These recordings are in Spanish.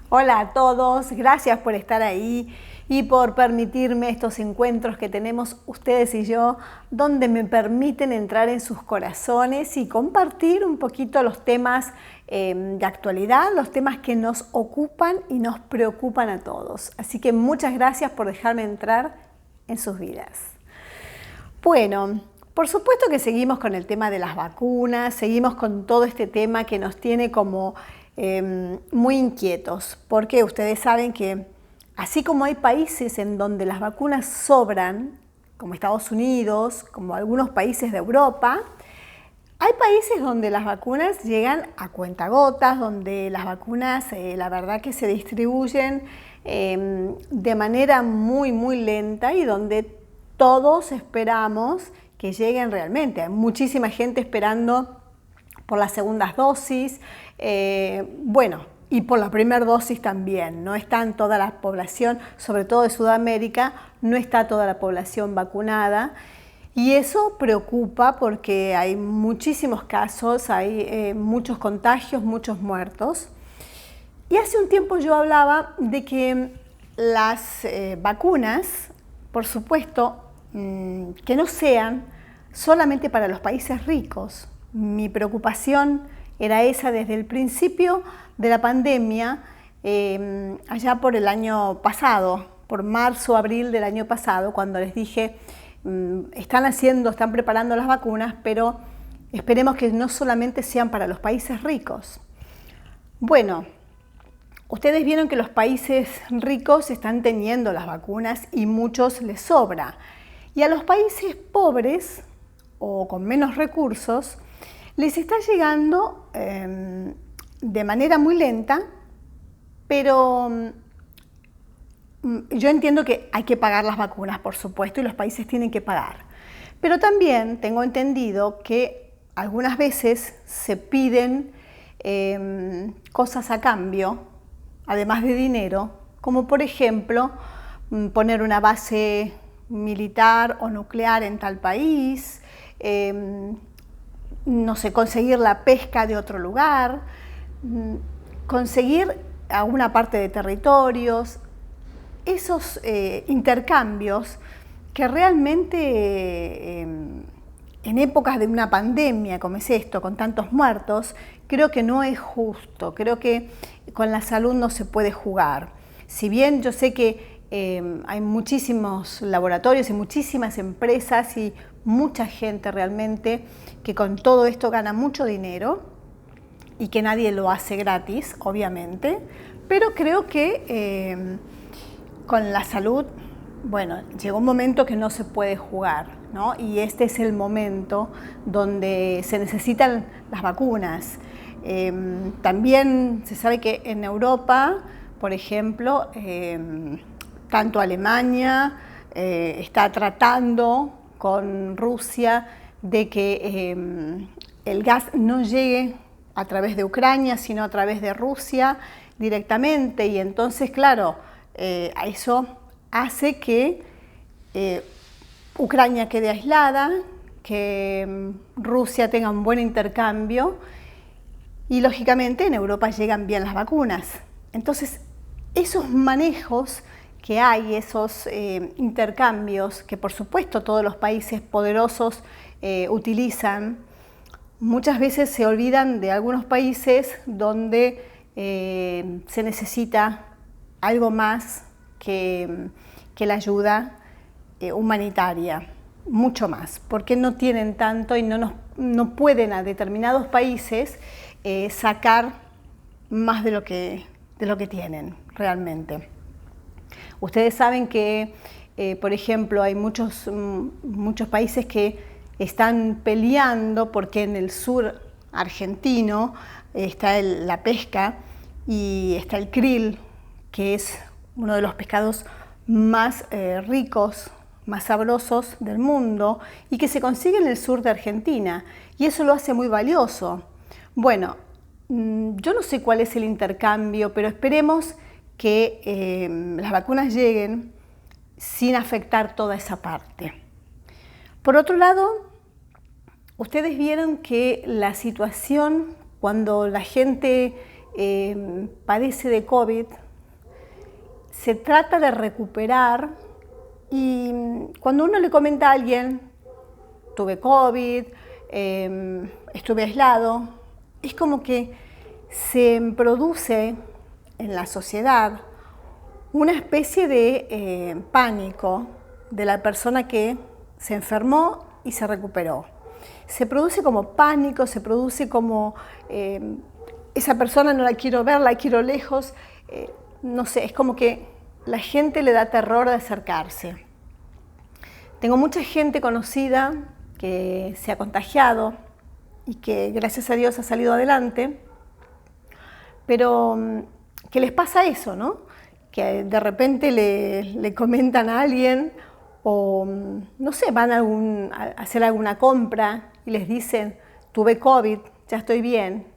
Hola a todos, gracias por estar ahí y por permitirme estos encuentros que tenemos ustedes y yo, donde me permiten entrar en sus corazones y compartir un poquito los temas de actualidad, los temas que nos ocupan y nos preocupan a todos. Así que muchas gracias por dejarme entrar en sus vidas. Bueno, por supuesto que seguimos con el tema de las vacunas, seguimos con todo este tema que nos tiene como muy inquietos, porque ustedes saben que así como hay países en donde las vacunas sobran, como Estados Unidos, como algunos países de Europa, hay países donde las vacunas llegan a cuentagotas, donde las vacunas la verdad que se distribuyen de manera muy lenta y donde todos esperamos que lleguen realmente. Hay muchísima gente esperando por las segundas dosis, y por la primera dosis también. No está en toda la población, sobre todo de Sudamérica, no está toda la población vacunada. Y eso preocupa porque hay muchísimos casos, hay muchos contagios, muchos muertos. Y hace un tiempo yo hablaba de que las vacunas, por supuesto, que no sean solamente para los países ricos. Mi preocupación era esa desde el principio de la pandemia, allá por el año pasado, por marzo, abril del año pasado, cuando les dije, están preparando las vacunas, pero esperemos que no solamente sean para los países ricos. Bueno, ustedes vieron que los países ricos están teniendo las vacunas y muchos les sobra. Y a los países pobres o con menos recursos les está llegando de manera muy lenta, pero yo entiendo que hay que pagar las vacunas, por supuesto, y los países tienen que pagar. Pero también tengo entendido que algunas veces se piden cosas a cambio, además de dinero, como por ejemplo poner una base militar o nuclear en tal país, no sé, conseguir la pesca de otro lugar, conseguir alguna parte de territorios, esos intercambios que realmente en épocas de una pandemia como es esto, con tantos muertos, creo que no es justo, creo que con la salud no se puede jugar. Si bien yo sé que hay muchísimos laboratorios y muchísimas empresas y mucha gente realmente que con todo esto gana mucho dinero y que nadie lo hace gratis, obviamente, pero creo que con la salud, bueno, llegó un momento que no se puede jugar, ¿no? Y este es el momento donde se necesitan las vacunas. También se sabe que en Europa, por ejemplo, tanto Alemania está tratando con Rusia de que el gas no llegue a través de Ucrania, sino a través de Rusia directamente. Y entonces, claro, eso hace que Ucrania quede aislada, que Rusia tenga un buen intercambio y lógicamente en Europa llegan bien las vacunas. Entonces, esos manejos que hay, esos intercambios que por supuesto todos los países poderosos utilizan, muchas veces se olvidan de algunos países donde se necesita algo más que la ayuda humanitaria, mucho más, porque no tienen tanto y no pueden a determinados países sacar más de lo que tienen realmente. Ustedes saben que, por ejemplo, hay muchos países que están peleando porque en el sur argentino está la pesca y está el krill, que es uno de los pescados más ricos, más sabrosos del mundo y que se consigue en el sur de Argentina, y eso lo hace muy valioso. Bueno, yo no sé cuál es el intercambio, pero esperemos que las vacunas lleguen sin afectar toda esa parte. Por otro lado, ustedes vieron que la situación cuando la gente padece de COVID, se trata de recuperar, y cuando uno le comenta a alguien, tuve COVID, estuve aislado, es como que se produce en la sociedad una especie de pánico de la persona que se enfermó y se recuperó. Se produce como pánico, se produce como esa persona no la quiero ver, la quiero lejos. No sé, es como que la gente le da terror de acercarse. Tengo mucha gente conocida que se ha contagiado y que gracias a Dios ha salido adelante, pero que les pasa eso, ¿no? Que de repente le comentan a alguien o, no sé, van a hacer alguna compra y les dicen, tuve COVID, ya estoy bien.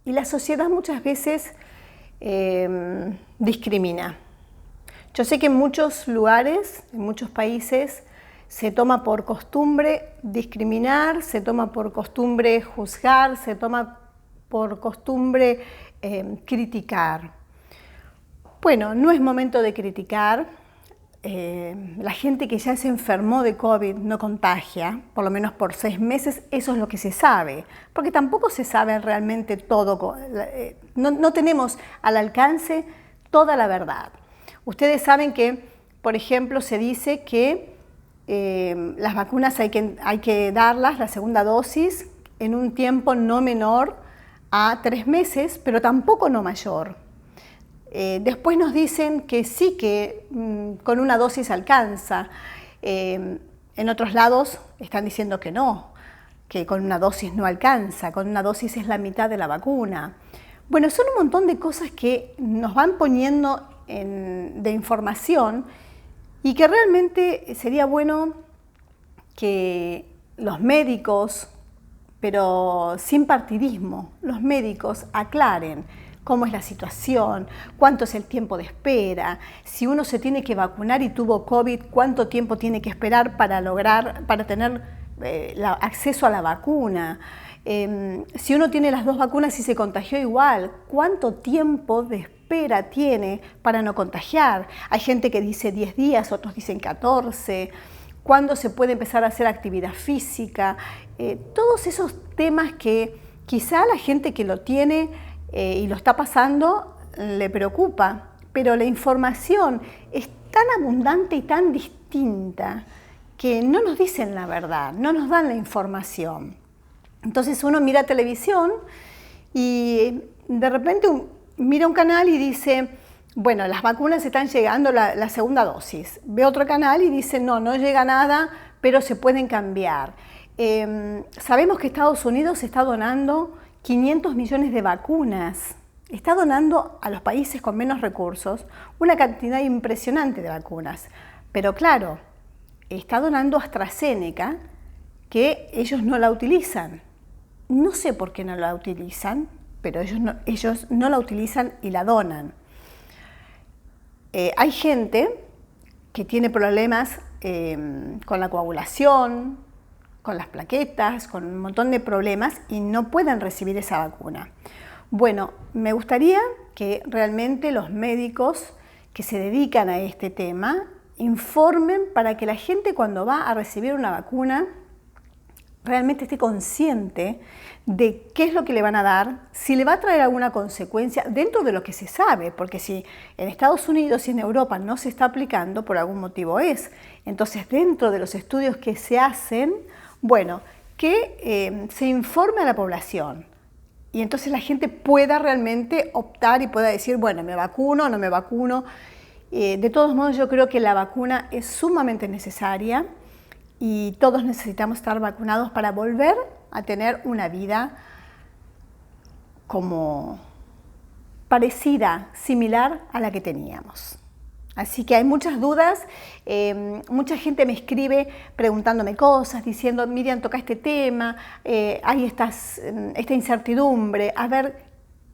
Y la sociedad muchas veces discrimina. Yo sé que en muchos lugares, en muchos países, se toma por costumbre discriminar, se toma por costumbre juzgar, se toma por costumbre criticar. Bueno, no es momento de criticar. La gente que ya se enfermó de COVID no contagia, por lo menos por 6 meses, eso es lo que se sabe, porque tampoco se sabe realmente todo, no tenemos al alcance toda la verdad. Ustedes saben que, por ejemplo, se dice que las vacunas hay que darlas, la segunda dosis, en un tiempo no menor a 3 meses, pero tampoco no mayor. Después nos dicen que sí, que con una dosis alcanza. En otros lados están diciendo que no, que con una dosis no alcanza, con una dosis es la mitad de la vacuna. Bueno, son un montón de cosas que nos van poniendo de información y que realmente sería bueno que los médicos, pero sin partidismo, los médicos aclaren cómo es la situación, cuánto es el tiempo de espera, si uno se tiene que vacunar y tuvo COVID, cuánto tiempo tiene que esperar para tener acceso a la vacuna. Si uno tiene las 2 vacunas y se contagió igual, ¿cuánto tiempo de espera tiene para no contagiar? Hay gente que dice 10 días, otros dicen 14. ¿Cuándo se puede empezar a hacer actividad física? Todos esos temas que quizá la gente que lo tiene y lo está pasando le preocupa, pero la información es tan abundante y tan distinta que no nos dicen la verdad, no nos dan la información. Entonces uno mira televisión y de repente mira un canal y dice, bueno, las vacunas están llegando, la segunda dosis. Ve otro canal y dice, no llega nada, pero se pueden cambiar. Sabemos que Estados Unidos está donando 500 millones de vacunas. Está donando a los países con menos recursos una cantidad impresionante de vacunas. Pero claro, está donando AstraZeneca, que ellos no la utilizan. No sé por qué no la utilizan, pero ellos no la utilizan y la donan. Hay gente que tiene problemas con la coagulación, con las plaquetas, con un montón de problemas y no pueden recibir esa vacuna. Bueno, me gustaría que realmente los médicos que se dedican a este tema informen para que la gente cuando va a recibir una vacuna realmente esté consciente de qué es lo que le van a dar, si le va a traer alguna consecuencia dentro de lo que se sabe, porque si en Estados Unidos y en Europa no se está aplicando, por algún motivo es. Entonces, dentro de los estudios que se hacen, bueno, que se informe a la población y entonces la gente pueda realmente optar y pueda decir, bueno, me vacuno o no me vacuno. De todos modos, yo creo que la vacuna es sumamente necesaria y todos necesitamos estar vacunados para volver a tener una vida como parecida, similar a la que teníamos. Así que hay muchas dudas, mucha gente me escribe preguntándome cosas, diciendo, Miriam, toca este tema, hay esta incertidumbre, a ver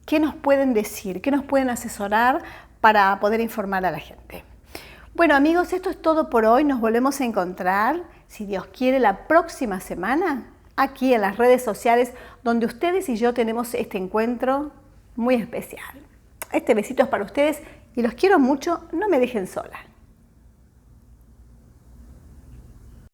qué nos pueden decir, qué nos pueden asesorar para poder informar a la gente. Bueno amigos, esto es todo por hoy, nos volvemos a encontrar, si Dios quiere, la próxima semana, aquí en las redes sociales, donde ustedes y yo tenemos este encuentro muy especial. Este besito es para ustedes y los quiero mucho, no me dejen sola.